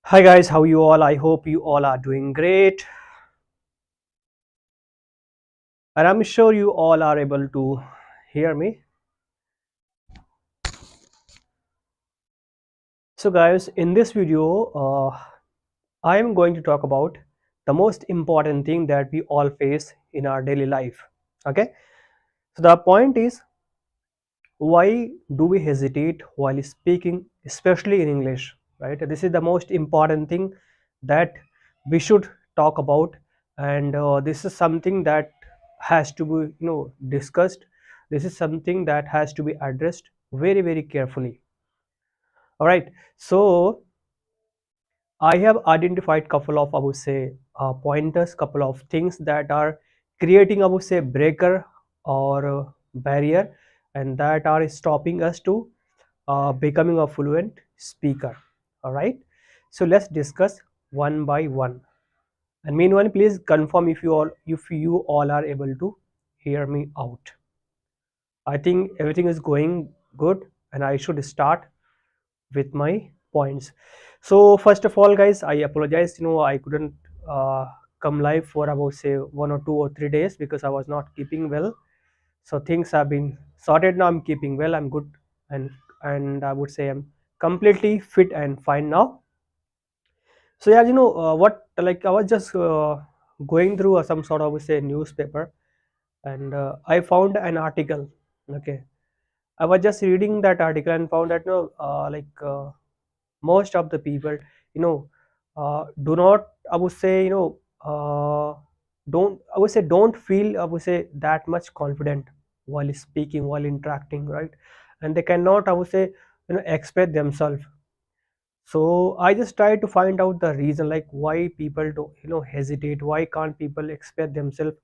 Hi guys, how you all? I hope you all are doing great. And I'm sure you all are able to hear me. So guys, in this video, I am going to talk about the most important thing that we all face in our daily life. Okay. So the point is, why do we hesitate while speaking, especially in English, right? This is the most important thing that we should talk about, and this is something that has to be, discussed. This is something that has to be addressed very, very carefully. All right. So I have identified couple of, I would say, pointers, couple of things that are creating, I would say, breaker or barrier, and that are stopping us to becoming a fluent speaker. All right. So let's discuss one by one. And meanwhile, please confirm if you all are able to hear me out. I think everything is going good, and I should start with my points. So first of all, guys, I apologize. I couldn't uh, come live for about say 1 or 2 or 3 days because I was not keeping well. So things have been sorted now. I'm keeping well. I'm good, and I would say I'm completely fit and fine now. So yeah, what, like I was just going through some sort of, I would say, newspaper, and I found an article. Okay, I was just reading that article and found that most of the people you know do not, I would say, don't, I would say, don't feel, I would say, that much confident while speaking, while interacting, right? And they cannot, I would say, express themselves. So I just try to find out the reason, like why people do, hesitate, why can't people express themselves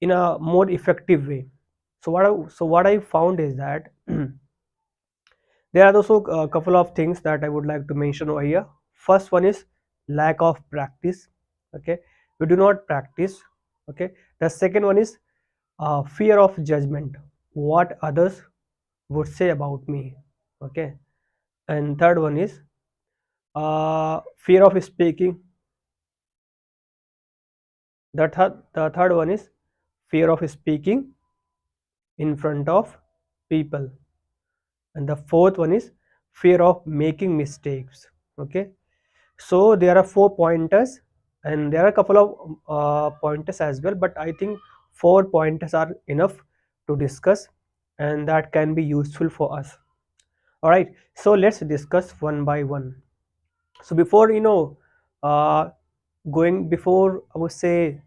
in a more effective way. So what I found is that there are also a couple of things that I would like to mention over here. First one is lack of practice. Okay, we do not practice. Okay, the second one is fear of judgment, what others would say about me. Okay, and third one is fear of speaking. The third one is fear of speaking in front of people, and the fourth one is fear of making mistakes. Okay, so there are 4 pointers, and there are a couple of pointers as well, but I think 4 pointers are enough to discuss, and that can be useful for us. All right, so let's discuss one by one. So before, uh, going before, I would say,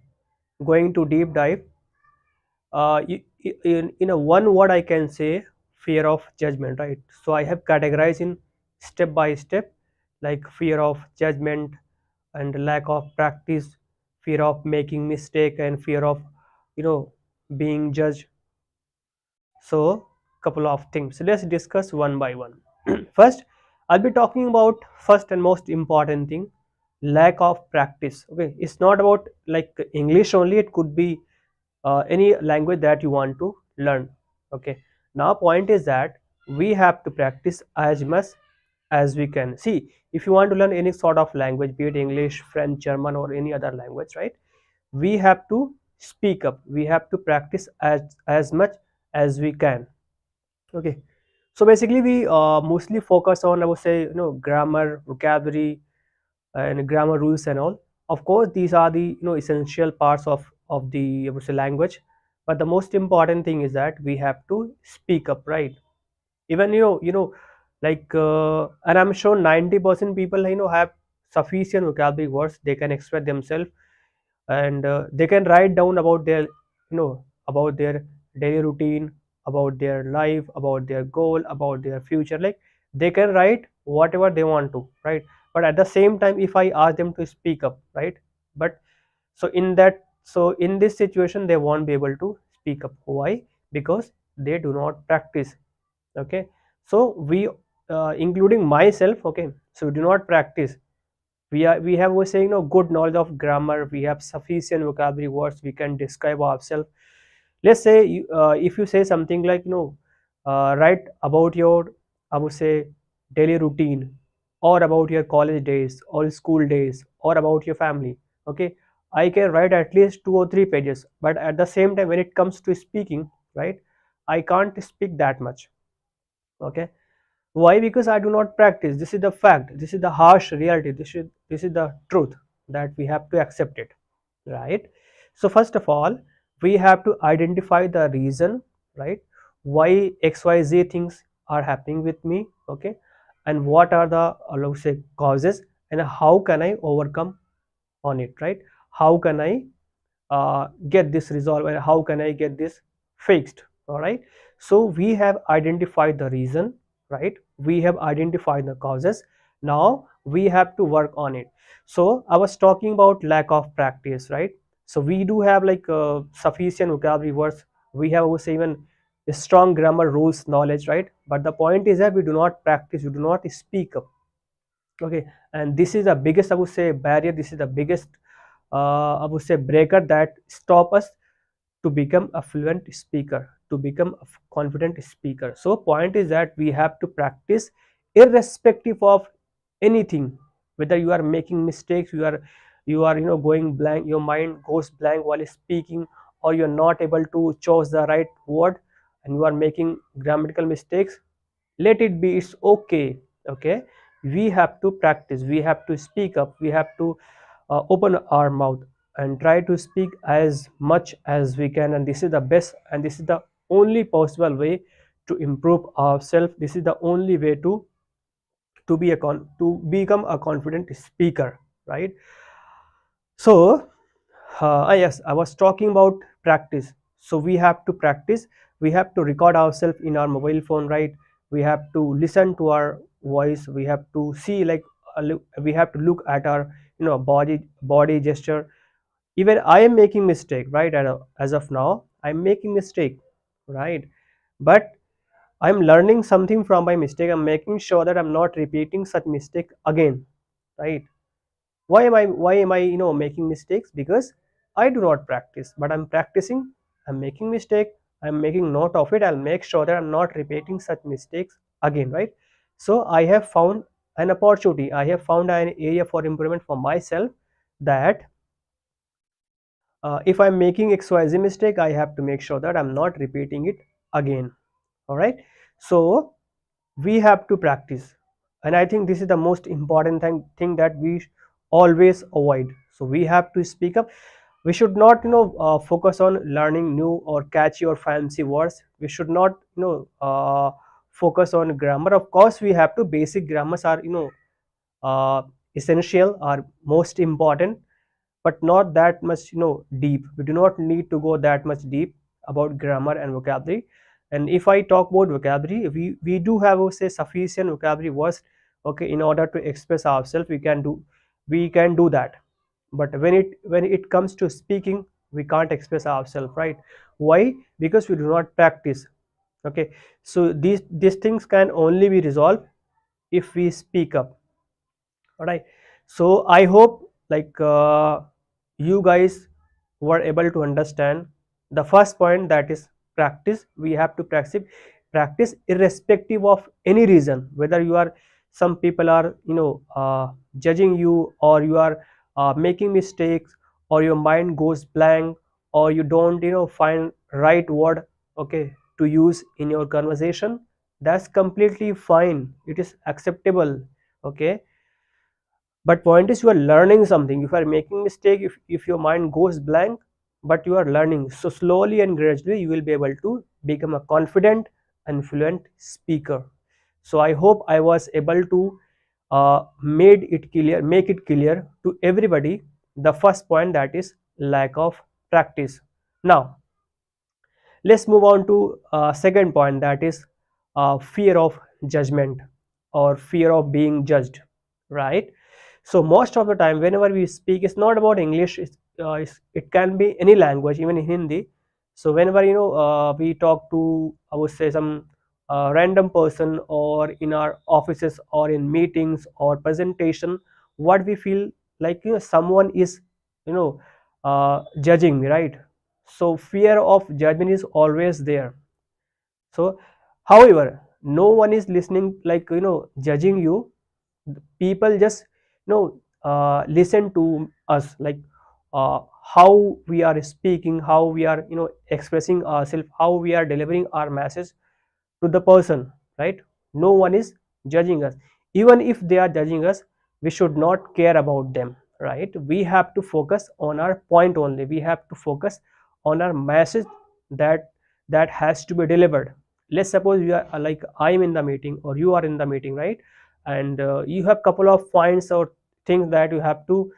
going to deep dive, in a one word I can say fear of judgment, right? So I have categorized in step by step, like fear of judgment and lack of practice, fear of making mistake, and fear of, you know being judged. So couple of things, so let's discuss one by one. First, I'll be talking about first and most important thing, lack of practice. Okay, it's not about like English only, it could be any language that you want to learn. Okay, now point is that we have to practice as much as we can. See, if you want to learn any sort of language, be it English, French, German, or any other language, right, we have to speak up, we have to practice as much as we can. Okay, so basically we mostly focus on, I would say, grammar, vocabulary, and grammar rules and all. Of course, these are the, essential parts of the, I would say, language, but the most important thing is that we have to speak up, right? Even, and I'm sure 90% people, have sufficient vocabulary words, they can express themselves, and they can write down about their, about their daily routine, about their life, about their goal, about their future. Like, they can write whatever they want to, right? But at the same time, if I ask them to speak up, right, but so in this situation they won't be able to speak up. Why? Because they do not practice. Okay, so we, including myself, okay, so we do not practice. We have, we're saying, good knowledge of grammar, we have sufficient vocabulary words, we can describe ourselves. Let's say if you say something like, write about your, I would say, daily routine. or about your college days or school days or about your family. Okay, I can write at least 2 or 3 pages, but at the same time when it comes to speaking, right, I can't speak that much. Okay, why? Because I do not practice. This is the fact, this is the harsh reality, this is the truth that we have to accept it, right? So first of all, we have to identify the reason, right, why xyz things are happening with me. Okay, and what are the let's say causes, and how can I overcome on it, right? How can I get this resolved, and how can I get this fixed? All right, so we have identified the reason, right, we have identified the causes. Now we have to work on it. So I was talking about lack of practice, right? So we do have like sufficient vocabulary words, we have also even a strong grammar rules knowledge, right? But the point is that we do not practice, we do not speak up. Okay, and this is the biggest, I would say, barrier, this is the biggest I would say breaker that stop us to become a fluent speaker, to become a confident speaker. So point is that we have to practice irrespective of anything, whether you are making mistakes, you are going blank, your mind goes blank while speaking, or you're not able to choose the right word and you are making grammatical mistakes. Let it be, it's okay. Okay, we have to practice, we have to speak up, we have to open our mouth and try to speak as much as we can, and this is the best and this is the only possible way to improve ourselves. This is the only way to become a confident speaker, right? So yes, I was talking about practice. So we have to practice, we have to record ourselves in our mobile phone, right? We have to listen to our voice, we have to see like we have to look at our body gesture. Even I am making mistake, right? As of now I'm making mistake, right? But I'm learning something from my mistake, I'm making sure that I'm not repeating such mistake again, right? Why am I making mistakes? Because I do not practice, but I'm practicing, I'm making mistake, I'm making note of it, I'll make sure that I'm not repeating such mistakes again, right? So I have found an opportunity, I have found an area for improvement for myself, that if I'm making xyz mistake, I have to make sure that I'm not repeating it again. All right, so we have to practice, and I think this is the most important thing that we always avoid. So we have to speak up, we should not focus on learning new or catchy or fancy words, we should not focus on grammar. Of course we have to, basic grammars are uh, essential, are most important, but not that much deep. We do not need to go that much deep about grammar and vocabulary. And if I talk about vocabulary, we do have, say, sufficient vocabulary words, okay, in order to express ourselves, we can do that. But when it comes to speaking, we can't express ourselves, right? Why? Because we do not practice. Okay, so these things can only be resolved if we speak up. All right, so I hope like you guys were able to understand the first point, that is practice. We have to practice irrespective of any reason, whether you are, some people are judging you, or you are making mistakes, or your mind goes blank, or you don't find right word, okay, to use in your conversation. That's completely fine, it is acceptable. Okay, but point is, you are learning something. If you are making mistake, if your mind goes blank, but you are learning, so slowly and gradually you will be able to become a confident and fluent speaker. So I hope I was able to make it clear to everybody, the first point, that is lack of practice. Now let's move on to second point, that is fear of judgment, or fear of being judged, right? So most of the time whenever we speak, it's not about English, it can be any language, even in Hindi. So whenever we talk to, I would say, some random person, or in our offices, or in meetings or presentation, what we feel like, someone is you know judging me, right? So fear of judgment is always there. So however, no one is listening, like judging you. People just listen to us, like how we are speaking, how we are expressing ourselves, how we are delivering our message to the person, right? No one is judging us. Even if they are judging us, we should not care about them, right? We have to focus on our point only. We have to focus on our message that has to be delivered. Let's suppose you are like I'm in the meeting or you are in the meeting, right? And you have couple of points or things that you have to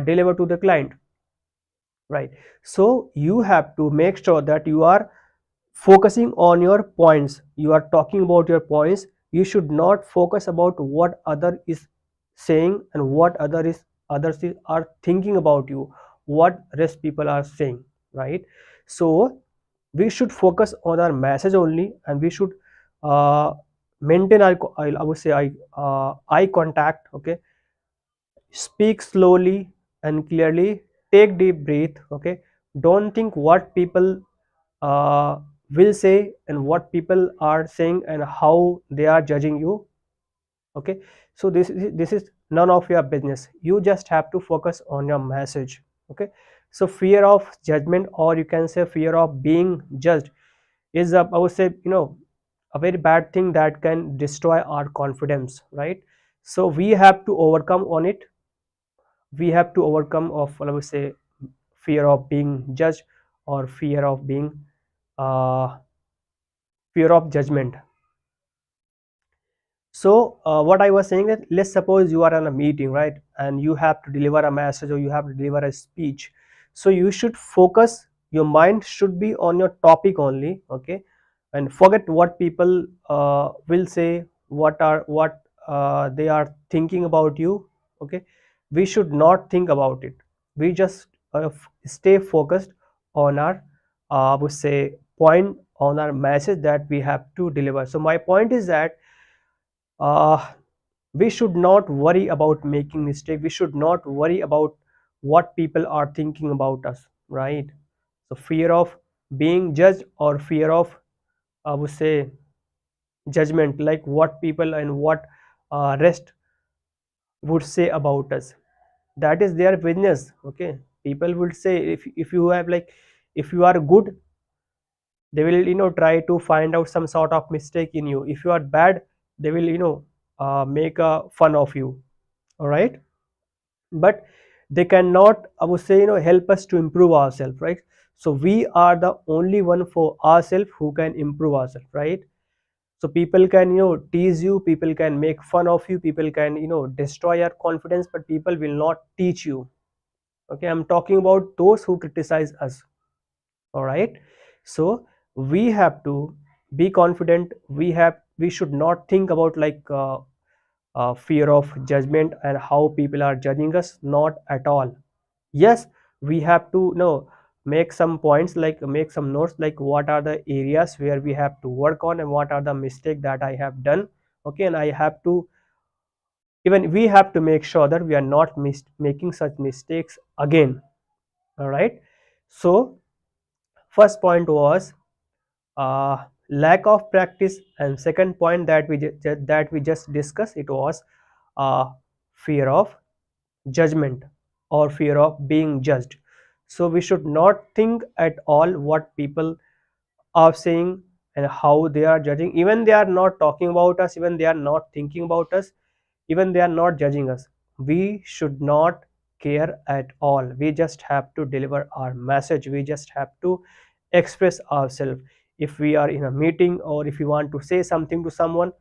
deliver to the client, right? So you have to make sure that you are focusing on your points, you are talking about your points. You should not focus about what other is saying and what are thinking about you, what rest people are saying, right? So we should focus on our message only, and we should uh, maintain our I would say eye contact, okay? Speak slowly and clearly, take deep breath, okay? Don't think what people uh, will say and what people are saying and how they are judging you, okay? So this is none of your business. You just have to focus on your message, okay? So fear of judgment, or you can say fear of being judged, is I would say a very bad thing that can destroy our confidence, right? So we have to overcome on it. We have to overcome of, I would say, fear of being judged, or uh, fear of judgment. So what I was saying that, let's suppose you are in a meeting, right, and you have to deliver a message or you have to deliver a speech. So you should focus, your mind should be on your topic only, okay? And forget what people will say, what they are thinking about you, okay? We should not think about it. We just stay focused on our I would say point, on our message that we have to deliver. So my point is that uh, we should not worry about making mistake. We should not worry about what people are thinking about us, right? So fear of being judged, or fear of, I would say, judgment, like what people and what rest would say about us, that is their business, okay? People would say, if you have like, if you are good, they will try to find out some sort of mistake in you. If you are bad, they will make a fun of you, all right? But they cannot, I would say, help us to improve ourselves, right? So we are the only one for ourselves who can improve ourselves, right? So people can tease you, people can make fun of you, people can destroy your confidence, but people will not teach you, okay? I'm talking about those who criticize us, all right? So we have to be confident. We should not think about like fear of judgment and how people are judging us, not at all. Yes, we have to make some points, like make some notes, like what are the areas where we have to work on and what are the mistake that I have done, okay? And I have to, even we have to make sure that we are not making such mistakes again, all right? So first point was lack of practice, and second point that that we just discussed, it was uh, fear of judgment, or fear of being judged. So we should not think at all what people are saying and how they are judging. Even they are not talking about us, even they are not thinking about us, even they are not judging us, we should not care at all. We just have to deliver our message. We just have to express ourselves. If we are in a meeting, or if you want to say something to someone,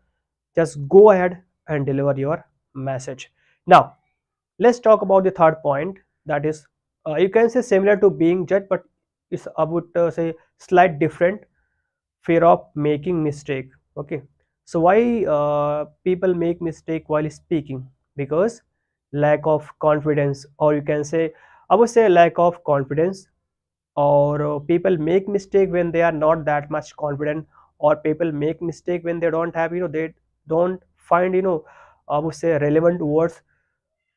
just go ahead and deliver your message. Now let's talk about the third point, that is you can say similar to being judged, but it's, I would say, slight different. Fear of making mistake, okay? So why people make mistake while speaking? Because lack of confidence, or you can say, I would say, lack of confidence, or people make mistake when they are not that much confident, or people make mistake when they don't have, they don't find, I would say, relevant words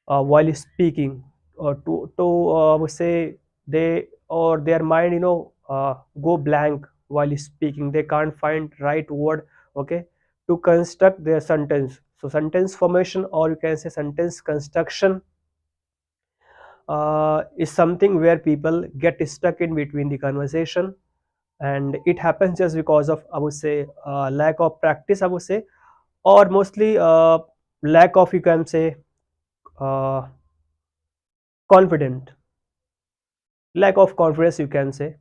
while speaking, or to I would say, they, or their mind go blank while speaking. They can't find right word, okay, to construct their sentence. So sentence formation, or you can say sentence construction, is something where people get stuck in between the conversation, and it happens just because of, I would say, lack of practice, I would say, or mostly lack of, you can say, uh, confident, lack of confidence, you can say.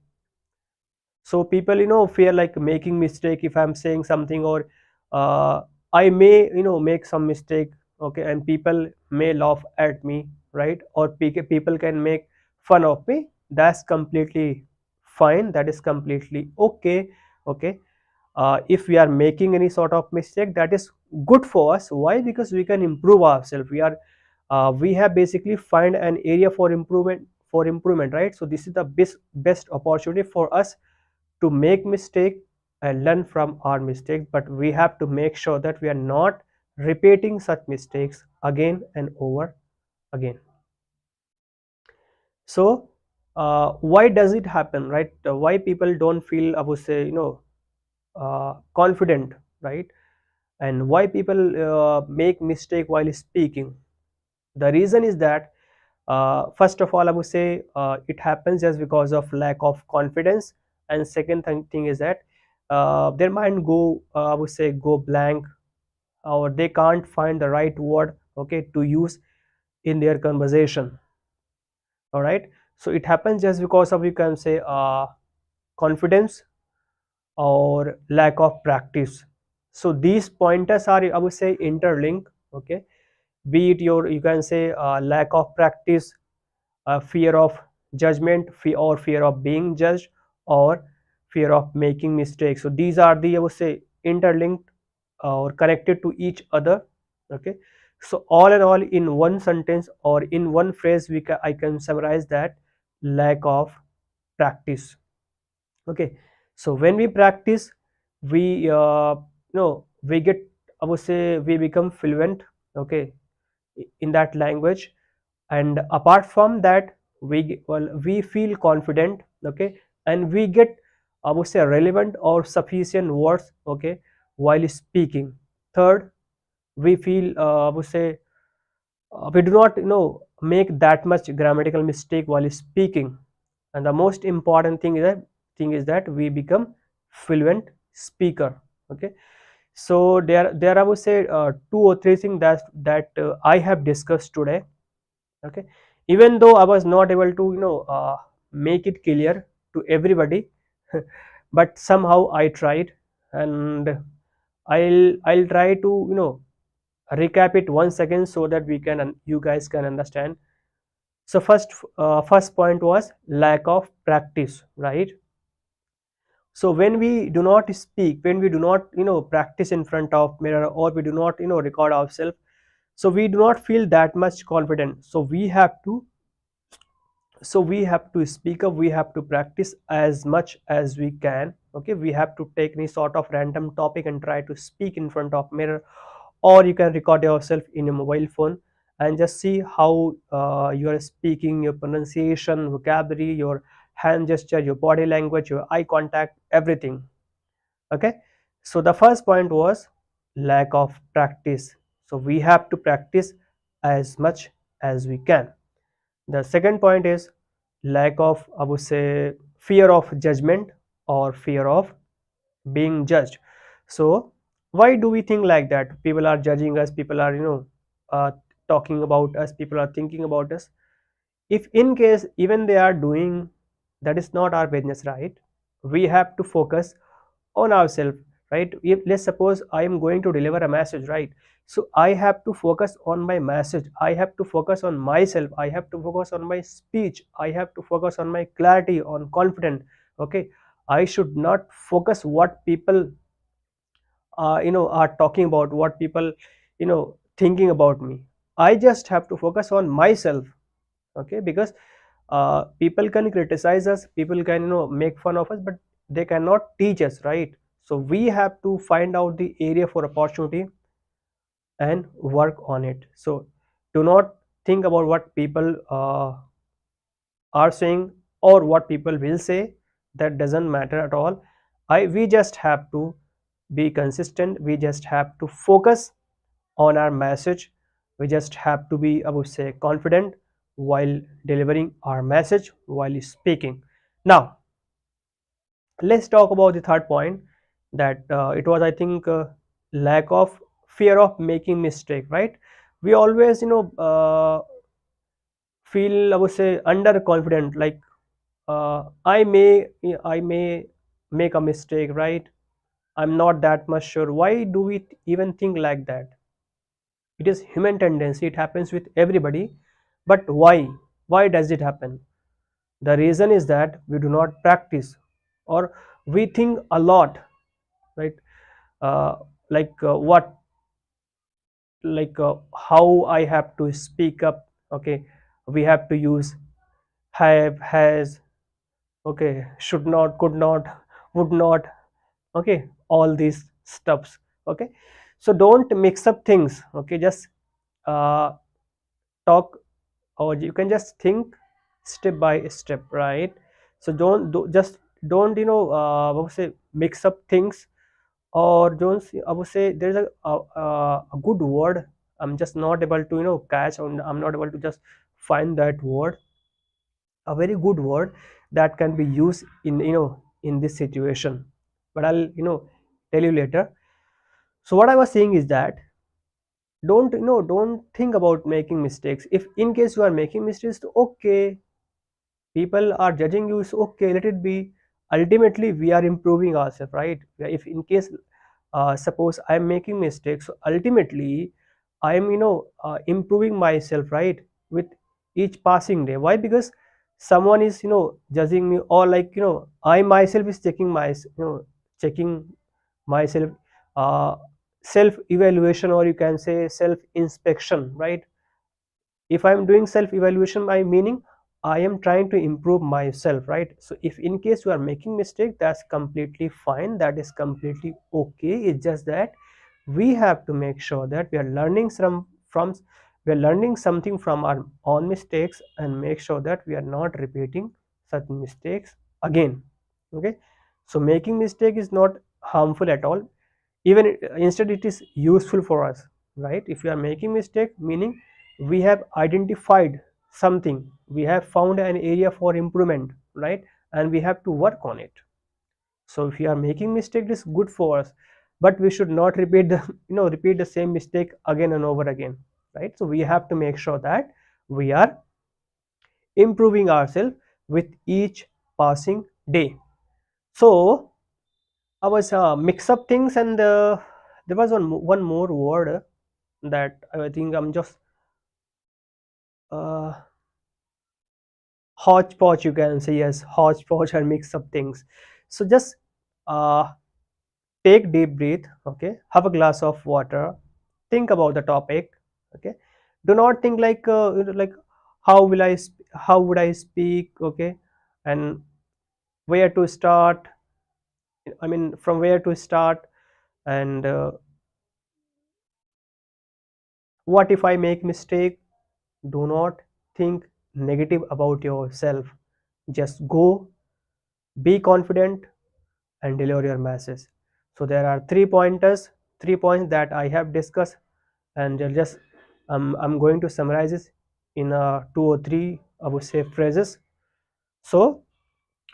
So people, fear like making mistake if I'm saying something, or uh, I may, make some mistake, okay, and people may laugh at me, right? Or people can make fun of me. That's completely fine, that is completely okay. Okay, if we are making any sort of mistake, that is good for us. Why? Because we can improve ourselves. We have basically find an area for improvement, right? So this is the best opportunity for us to make mistake and learn from our mistakes, but we have to make sure that we are not repeating such mistakes again and over again. So why does it happen, right? Why people don't feel, I would say, confident, right? And why people make mistake while speaking? The reason is that, first of all, I would say, it happens just because of lack of confidence. And second thing is that their mind go, I would say, go blank, or they can't find the right word, okay, to use in their conversation. All right, so it happens just because of, you can say, confidence or lack of practice. So these pointers are, I would say, interlinked. Okay, be it your, you can say, lack of practice, fear of judgment, fear of being judged, or fear of making mistakes. So these are the, I would say, interlinked or connected to each other. Okay, so all in all, in one sentence or in one phrase, I can summarize that: lack of practice. Okay, so when we practice, we we get, I would say, we become fluent, okay, in that language. And apart from that, we feel confident, okay, and we get, I would say, relevant or sufficient words, okay, while speaking. Third, we feel, I would say, we do not, make that much grammatical mistake while speaking. And the most important thing is that we become fluent speaker. Okay, so there I would say, two or three things that I have discussed today. Okay, even though I was not able to, make it clear to everybody, but somehow I tried, and I'll try to, recap it once again so that you guys can understand. So first point was lack of practice, right? So when we do not speak, when we do not, practice in front of mirror, or we do not, record ourselves, so we do not feel that much confident. So we have to speak up, we have to practice as much as we can. Okay, we have to take any sort of random topic and try to speak in front of mirror, or you can record yourself in a mobile phone and just see how you are speaking, your pronunciation, vocabulary, your hand gesture, your body language, your eye contact, everything. Okay, so the first point was lack of practice. So we have to practice as much as we can. The second point is lack of, I would say, fear of judgment or fear of being judged. So why do we think like that? People are judging us, people are, talking about us, people are thinking about us. If in case even they are doing, that is not our business, right? We have to focus on ourselves, right? If let's suppose I am going to deliver a message, right? So I have to focus on my message, I have to focus on myself, I have to focus on my speech, I have to focus on my clarity, on confidence. Okay, I should not focus what people are talking about, what people thinking about me. I just have to focus on myself. Okay, because people can criticize us, people can make fun of us, but they cannot teach us, right? So we have to find out the area for opportunity and work on it. So do not think about what people are saying or what people will say. That doesn't matter at all. I We just have to be consistent, we just have to focus on our message. We just have to be, I would say, confident while delivering our message, while speaking. Now let's talk about the third point, that it was, I think, lack of fear of making mistake, right? We always, feel, I would say, underconfident, like I may make a mistake, right? I'm not that much sure. Why do we even think like that? It is human tendency, it happens with everybody. But why does it happen? The reason is that we do not practice, or we think a lot, right? uh, what, how I have to speak up, okay? We have to use have, has, okay, should not, could not, would not, okay, all these stuffs, okay? So don't mix up things, okay? Just uh, talk, or you can just think step by step, right? So just don't, I would say, mix up things, or don't, I would say, there's a good word. I'm just not able to, catch, or I'm not able to just find that word, a very good word that can be used in, in this situation, but I'll, tell you later. So what I was saying is that don't think about making mistakes. If in case you are making mistakes, okay, people are judging you, it's okay, let it be. Ultimately we are improving ourselves, right? If in case, suppose I'm making mistakes, so ultimately I'm, improving myself, right? With each passing day. Why? Because someone is, judging me, or like, I myself is checking checking myself, uh, self evaluation, or you can say self inspection, right? If I'm doing self evaluation, by meaning I am trying to improve myself, right? So if in case you are making mistake, that's completely fine, that is completely okay. It's just that we have to make sure that we are learning from we are learning something from our own mistakes, and make sure that we are not repeating such mistakes again, okay? So making mistake is not harmful at all. Even instead it is useful for us, right? If you are making mistake, meaning we have identified something, we have found an area for improvement, right? And we have to work on it. So if you are making mistake, it is good for us, but we should not repeat the repeat the same mistake again and over again, right? So we have to make sure that we are improving ourselves with each passing day. So I was, mix up things, and there was one more word that I think I'm just, uh, hodgepodge, you can say. Yes, hodgepodge, and mix up things. So just uh, take deep breath, okay? Have a glass of water, think about the topic, okay? Do not think like, like how will how would I speak, okay? And where to start, I mean, from where to start, and what if I make mistake? Do not think negative about yourself. Just go, be confident, and deliver your message. So there are three points that I have discussed, and they're just, I'm going to summarize this in two or three, I would say, phrases. So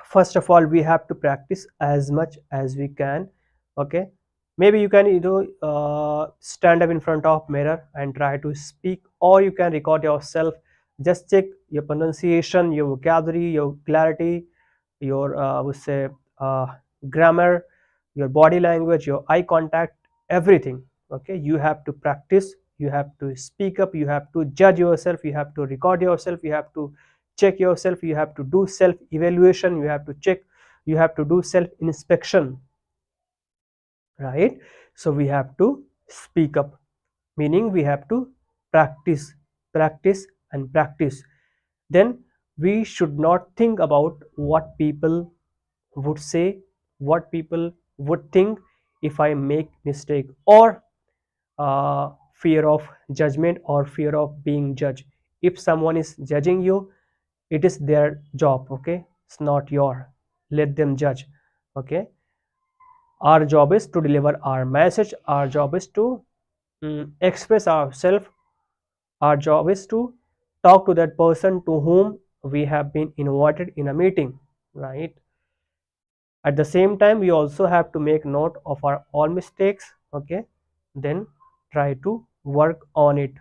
first of all, we have to practice as much as we can, okay? Maybe you can stand up in front of mirror and try to speak, or you can record yourself. Just check your pronunciation, your vocabulary, your clarity, your, I would say, uh, grammar, your body language, your eye contact, everything, okay? You have to practice, you have to speak up, you have to judge yourself, you have to record yourself, you have to check yourself, you have to do self evaluation, you have to check, you have to do self inspection, right? So we have to speak up, meaning we have to practice, practice, and practice. Then we should not think about what people would say, what people would think if I make mistake, or fear of judgment, or fear of being judged. If someone is judging you, it is their job, okay? It's not your. Let them judge, okay? Our job is to deliver our message, our job is to express ourselves. Our job is to talk to that person to whom we have been invited in a meeting, right? At the same time, we also have to make note of our all mistakes, okay? Then try to work on it.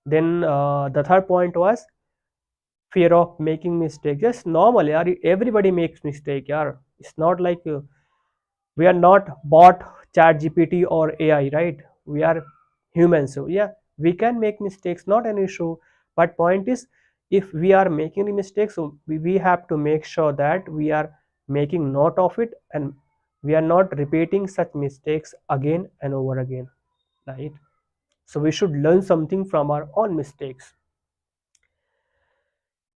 Then the third point was fear of making mistake. Yes, normal, yaar. Everybody makes mistake, yaar. It's not like we are not bot chat gpt or ai, right? We are humans, so yeah, we can make mistakes, not an issue. But point is, if we are making the mistakes, so we have to make sure that we are making note of it, and we are not repeating such mistakes again and over again, right? So we should learn something from our own mistakes.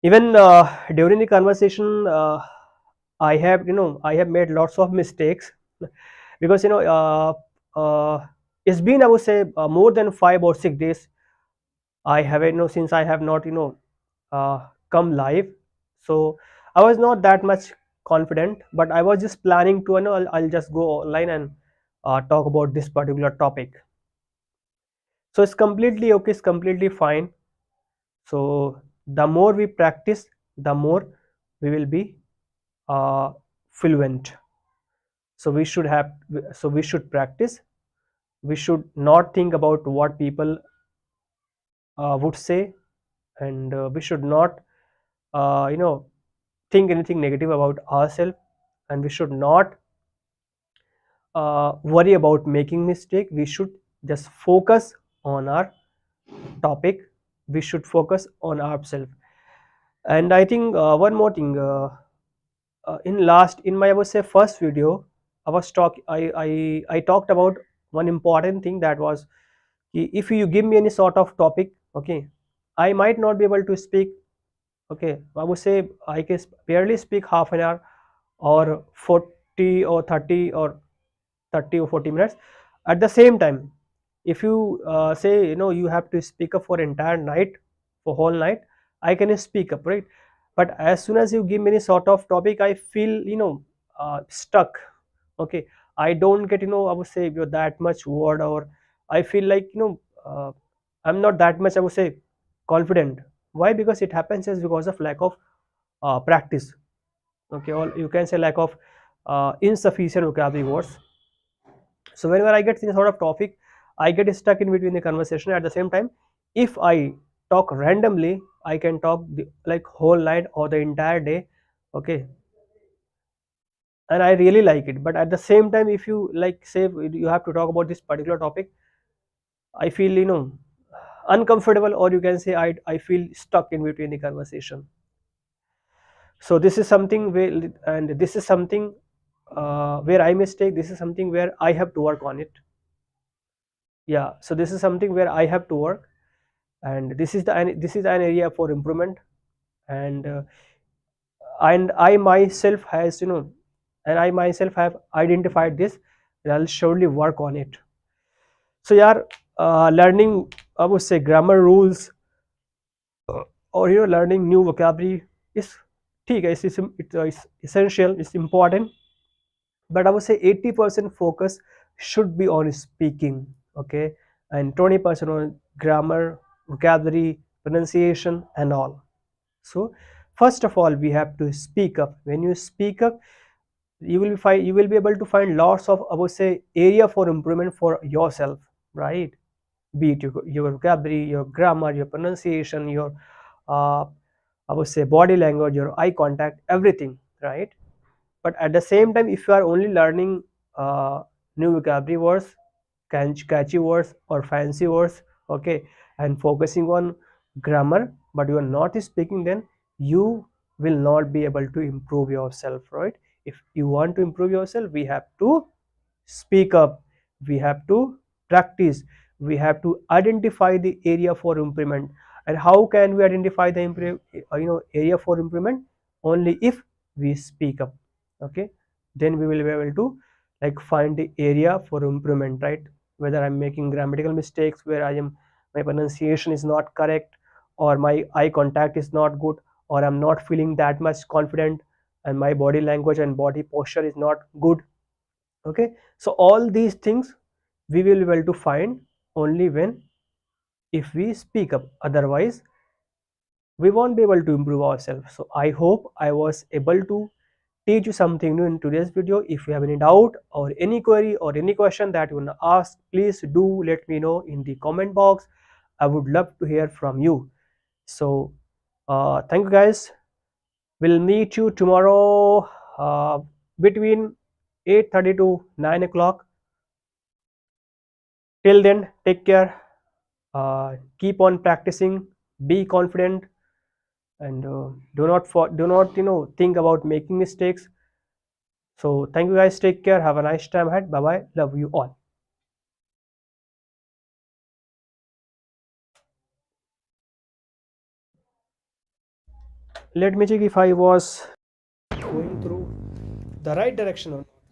Even during the conversation, I have made lots of mistakes because it's been, I would say, more than 5 or 6 days. I have, since I have not come live, so I was not that much confident, but I was just planning to, I'll just go online and talk about this particular topic. So it's completely okay, it's completely fine. So the more we practice, the more we will be uh, fluent. So we should practice. We should not think about what people would say, and we should not uh, you know think anything negative about ourselves, and we should not worry about making mistake. We should just focus on our topic. We should focus on ourselves. And I think one more thing, in my, I would say, first video, I talked about one important thing, that was if you give me any sort of topic, okay, I might not be able to speak, okay, I would say I can barely speak half an hour, or 40 or 30 or 30 or 40 minutes. At the same time, if you say, you have to speak up for entire night, for whole night, I can speak up, right? But as soon as you give me any sort of topic, I feel, stuck, okay. I don't get, I would say, that much word, or I feel like, I'm not that much, I would say, confident. Why? Because it happens is because of lack of practice, okay, or you can say lack of insufficient vocabulary words. So whenever I get any sort of topic, I get stuck in between the conversation. At the same time, if I talk randomly, I can talk like whole night or the entire day, okay, and I really like it. But at the same time, if you like say you have to talk about this particular topic, I feel, uncomfortable, or you can say I feel stuck in between the conversation. So this is something where, and this is something where I mistake. This is something where I have to work on it. Yeah, so this is something where I have to work, and this is an area for improvement. And I myself has, and I myself have identified this, and I'll surely work on it. So yeah, learning, I would say, grammar rules, or learning new vocabulary is ठीक है, it's essential, it's important. But I would say 80% focus should be on speaking, okay, and 20% on grammar, vocabulary, pronunciation, and all. So first of all, we have to speak up. When you speak up, you will be able to find lots of, I would say, area for improvement for yourself, right? Be it your vocabulary, your grammar, your pronunciation, your uh, I would say body language, your eye contact, everything, right? But at the same time, if you are only learning uh, new vocabulary words, catchy words or fancy words, okay, and focusing on grammar, but you are not speaking, then you will not be able to improve yourself, right? If you want to improve yourself, we have to speak up, we have to practice, we have to identify the area for improvement. And how can we identify the area for improvement? Only if we speak up, okay, then we will be able to like find the area for improvement, right? Whether I'm making grammatical mistakes, where I am, my pronunciation is not correct, or my eye contact is not good, or I'm not feeling that much confident, and my body language and body posture is not good, okay. So all these things we will be able to find only when if we speak up. Otherwise, we won't be able to improve ourselves. So I hope I was able to teach you something new in today's video. If you have any doubt or any query or any question that you want to ask, please do let me know in the comment box. I would love to hear from you. So thank you guys. We'll meet you tomorrow between 8:30 to 9 o'clock. Till then, take care. Keep on practicing. Be confident, and do not think about making mistakes. So thank you guys. Take care. Have a nice time ahead. Bye bye. Love you all. Let me check if I was going through the right direction or not.